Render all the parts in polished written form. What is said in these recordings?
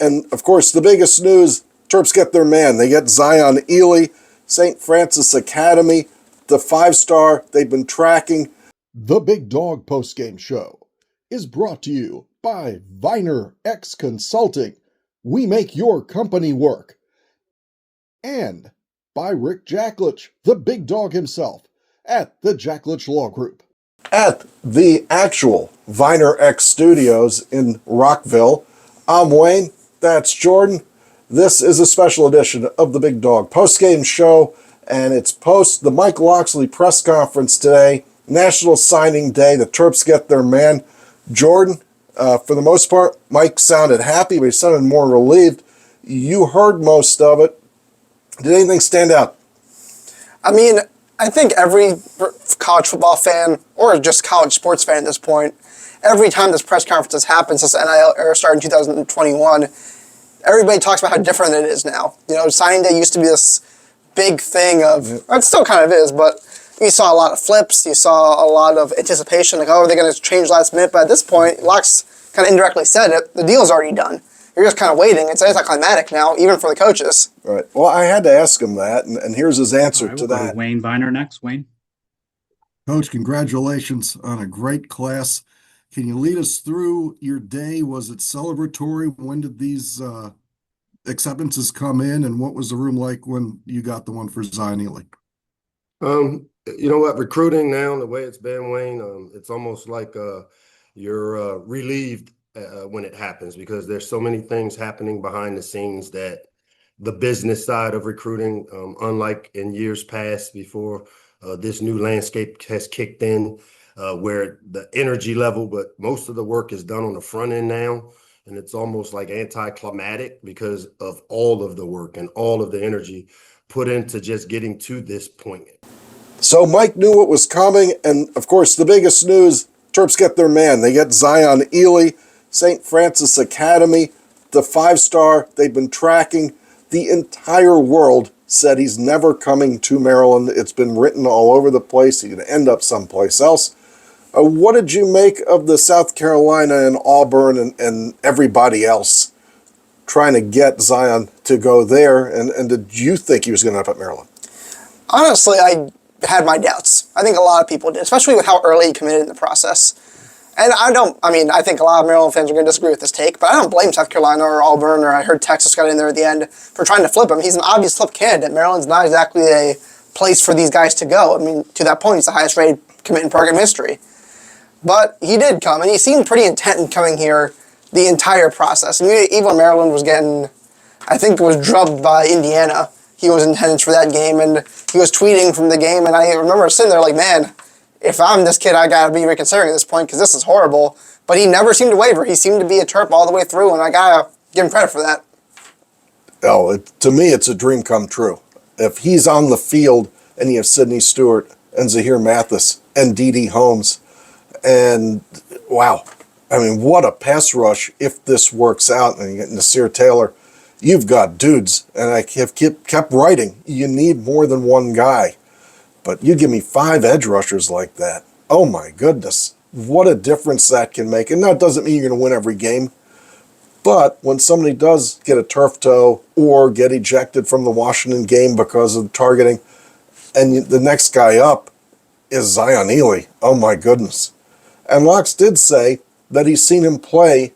And, of course, the biggest news, Terps get their man. They get Zion Ely, St. Francis Academy, the 5-star they've been tracking. The Big Dog postgame show is brought to you by Viener X Consulting. We make your company work. And by Rick Jacklich, the big dog himself, at the Jacklich Law Group. At the actual Viener X Studios in Rockville, I'm Wayne. That's Jordan. This is a special edition of the Big Dog postgame show, and it's post the Mike Locksley press conference today, National Signing Day. The Terps get their man. Jordan, for the most part, Mike sounded happy, but he sounded more relieved. You heard most of it. Did anything stand out? I mean, I think every college football fan, or just college sports fan at this point, every time this press conference has happened since the NIL era started in 2021, everybody talks about how different it is now. You know, signing day used to be this big thing of, it still kind of is, but you saw a lot of flips, you saw a lot of anticipation, like, oh, are they going to change last minute? But at this point, Locke's kind of indirectly said it, the deal's already done. You're just kind of waiting. It's anticlimactic now, even for the coaches. Right. Well, I had to ask him that, and here's his answer to that. We'll go to Wayne Viener next. Wayne? Coach, congratulations on a great class. Can you lead us through your day? Was it celebratory? When did these acceptances come in, and what was the room like when you got the one for Zion Ely? You know what? Recruiting now, the way it's been, Wayne, it's almost like you're relieved when it happens, because there's so many things happening behind the scenes that the business side of recruiting, unlike in years past before this new landscape has kicked in, where the energy level, but most of the work is done on the front end now. And it's almost like anticlimactic because of all of the work and all of the energy put into just getting to this point. So Mike knew what was coming, and of course the biggest news, Terps get their man. They get Zion Ely, St. Francis Academy, the 5-star they've been tracking. The entire world said he's never coming to Maryland. It's been written all over the place. He's going to end up someplace else. What did you make of the South Carolina and Auburn and everybody else trying to get Zion to go there? And did you think he was going to end up at Maryland? Honestly, I had my doubts. I think a lot of people did, especially with how early he committed in the process. And I think a lot of Maryland fans are going to disagree with this take, but I don't blame South Carolina or Auburn, or I heard Texas got in there at the end, for trying to flip him. He's an obvious flip candidate. Maryland's not exactly a place for these guys to go. I mean, to that point, he's the highest rated commit in program history. But he did come, and he seemed pretty intent in coming here the entire process. I mean, even when Maryland was getting, I think it was drubbed by Indiana, he was in attendance for that game, and he was tweeting from the game, and I remember sitting there like, man, if I'm this kid, I gotta be reconsidering at this point, because this is horrible. But he never seemed to waver. He seemed to be a Terp all the way through, and I gotta give him credit for that. Oh, to me, it's a dream come true. If he's on the field and you have Sidney Stewart and Zahir Mathis and D.D. Holmes, and wow, I mean, what a pass rush if this works out and you get Nasir Taylor. You've got dudes, and I have kept writing, you need more than one guy. But you give me 5 edge rushers like that. Oh my goodness. What a difference that can make. And that doesn't mean you're going to win every game. But when somebody does get a turf toe or get ejected from the Washington game because of targeting, and the next guy up is Zion Ely. Oh my goodness. And Locks did say that he's seen him play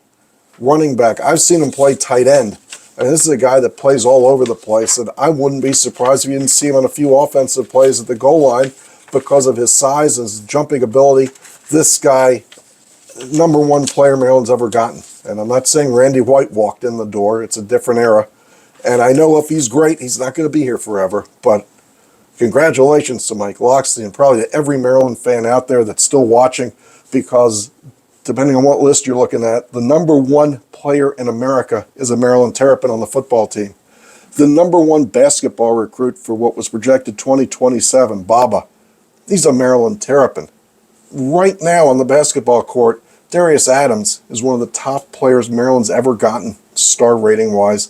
running back. I've seen him play tight end. And this is a guy that plays all over the place, and I wouldn't be surprised if you didn't see him on a few offensive plays at the goal line because of his size and his jumping ability. This guy, #1 player Maryland's ever gotten. And I'm not saying Randy White walked in the door. It's a different era. And I know if he's great, he's not going to be here forever. But congratulations to Mike Locksley and probably to every Maryland fan out there that's still watching, because depending on what list you're looking at, the #1 player in America is a Maryland Terrapin on the football team. The #1 basketball recruit for what was projected 2027, Baba, he's a Maryland Terrapin. Right now on the basketball court, Darius Adams is one of the top players Maryland's ever gotten, star rating-wise.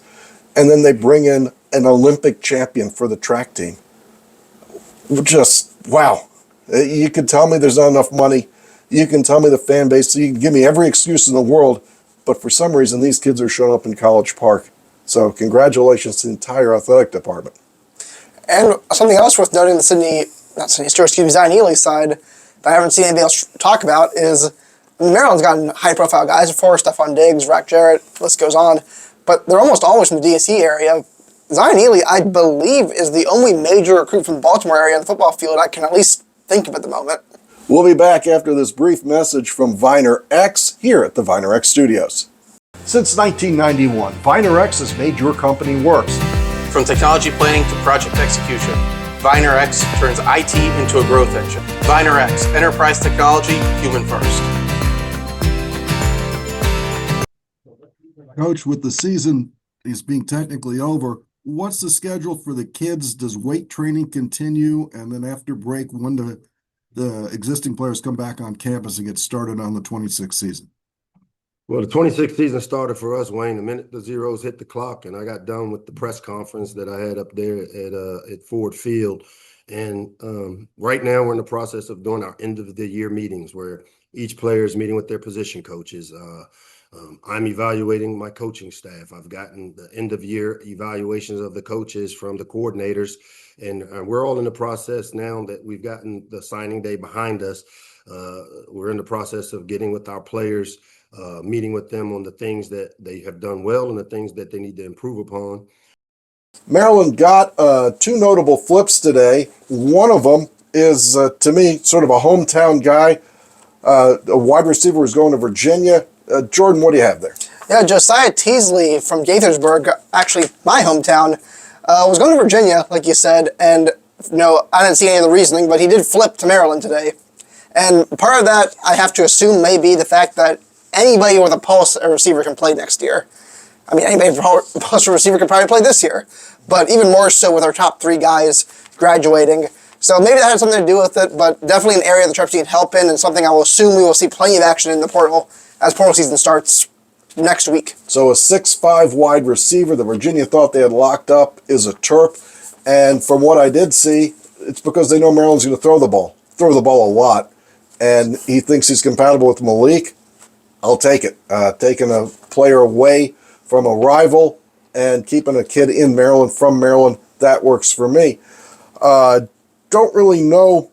And then they bring in an Olympic champion for the track team. Just, wow. You could tell me there's not enough money. You can tell me the fan base, you can give me every excuse in the world, but for some reason, these kids are showing up in College Park. So congratulations to the entire athletic department. And something else worth noting, Zion Ely side that I haven't seen anybody else talk about is Maryland's gotten high-profile guys before, Stephon Diggs, Rack Jarrett, the list goes on, but they're almost always from the DSE area. Zion Ely, I believe, is the only major recruit from the Baltimore area on the football field I can at least think of at the moment. We'll be back after this brief message from Viener X here at the Viener X Studios. Since 1991, Viener X has made your company work. From technology planning to project execution, Viener X turns IT into a growth engine. Viener X, enterprise technology, human first. Coach, with the season is being technically over, what's the schedule for the kids? Does weight training continue? And then after break, when do the existing players come back on campus and get started on the 26th season? Well, the 26th season started for us, Wayne, the minute the zeros hit the clock, and I got done with the press conference that I had up there at Ford Field. And right now we're in the process of doing our end of the year meetings where each player is meeting with their position coaches. I'm evaluating my coaching staff. I've gotten the end of year evaluations of the coaches from the coordinators, and we're all in the process now that we've gotten the signing day behind us. We're in the process of getting with our players, meeting with them on the things that they have done well and the things that they need to improve upon. Maryland got two notable flips today. One of them is, to me, sort of a hometown guy. A wide receiver who's going to Virginia. Jordan, what do you have there? Yeah, Josiah Teasley from Gaithersburg, actually my hometown, was going to Virginia, like you said, and I didn't see any of the reasoning, but he did flip to Maryland today. And part of that, I have to assume, may be the fact that anybody with a pulse receiver can play next year. I mean, anybody with a pulse receiver can probably play this year, but even more so with our top three guys graduating. So maybe that had something to do with it, but definitely an area the Terps need help in, and something I will assume we will see plenty of action in the portal as portal season starts next week. So a 6'5" wide receiver that Virginia thought they had locked up is a Terp, and from what I did see, it's because they know Maryland's going to throw the ball a lot, and he thinks he's compatible with Malik. I'll take it. Taking a player away from a rival and keeping a kid in Maryland from Maryland, that works for me. Don't really know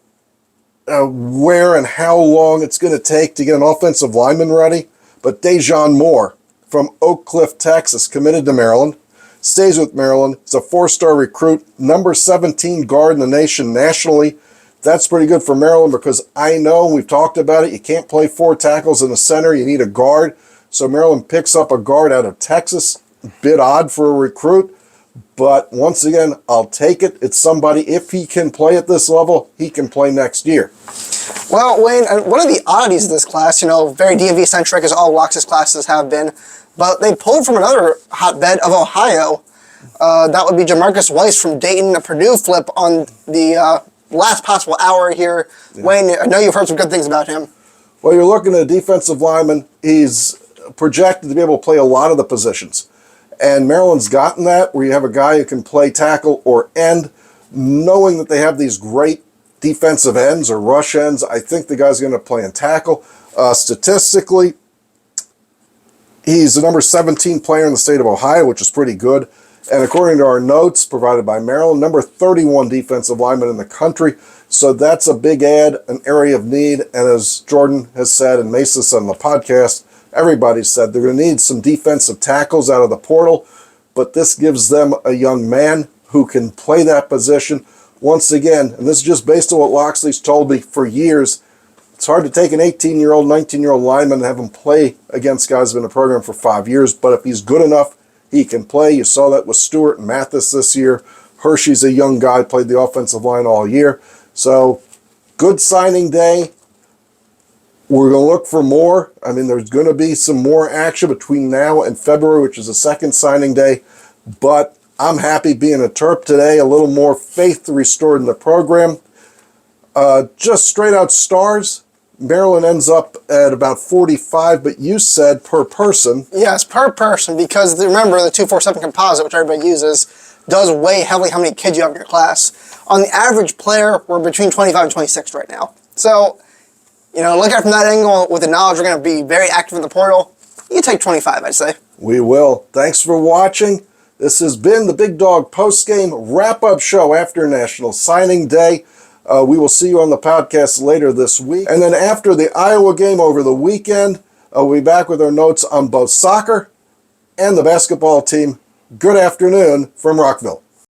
where and how long it's going to take to get an offensive lineman ready, but Dejon Moore from Oak Cliff, Texas, committed to Maryland, stays with Maryland. He's a 4-star recruit, number 17 guard in the nation nationally. That's pretty good for Maryland because I know, we've talked about it, you can't play 4 tackles in the center, you need a guard. So Maryland picks up a guard out of Texas. Bit odd for a recruit, but once again, I'll take it. It's somebody, if he can play at this level, he can play next year. Well, Wayne, one of the oddities of this class, very DMV-centric as all Roxas classes have been, but they pulled from another hotbed of Ohio. That would be Jamarcus Weiss from Dayton, a Purdue flip on the last possible hour here. Yeah. Wayne, I know you've heard some good things about him. Well, you're looking at a defensive lineman. He's projected to be able to play a lot of the positions. And Maryland's gotten that, where you have a guy who can play tackle or end, knowing that they have these great defensive ends or rush ends. I think the guy's going to play in tackle. Statistically, he's the number 17 player in the state of Ohio, which is pretty good. And according to our notes provided by Maryland, number 31 defensive lineman in the country. So that's a big add, an area of need. And as Jordan has said, and Mesa said on the podcast, everybody said they're going to need some defensive tackles out of the portal. But this gives them a young man who can play that position. Once again, and this is just based on what Loxley's told me for years, it's hard to take an 18-year-old, 19-year-old lineman and have him play against guys who've been in the program for 5 years. But if he's good enough, he can play. You saw that with Stewart and Mathis this year. Hershey's a young guy, played the offensive line all year. So, good signing day. We're going to look for more. I mean, there's going to be some more action between now and February, which is the second signing day. But I'm happy being a Terp today. A little more faith restored in the program. Just straight out stars. Maryland ends up at about 45, but you said per person. Yes, per person, because remember the 247 composite, which everybody uses, does weigh heavily how many kids you have in your class. On the average player, we're between 25 and 26 right now. So, look at it from that angle with the knowledge we're going to be very active in the portal. You can take 25, I'd say. We will. Thanks for watching. This has been the Big Dog post-game wrap-up show after National Signing Day. We will see you on the podcast later this week. And then after the Iowa game over the weekend, we'll be back with our notes on both soccer and the basketball team. Good afternoon from Rockville.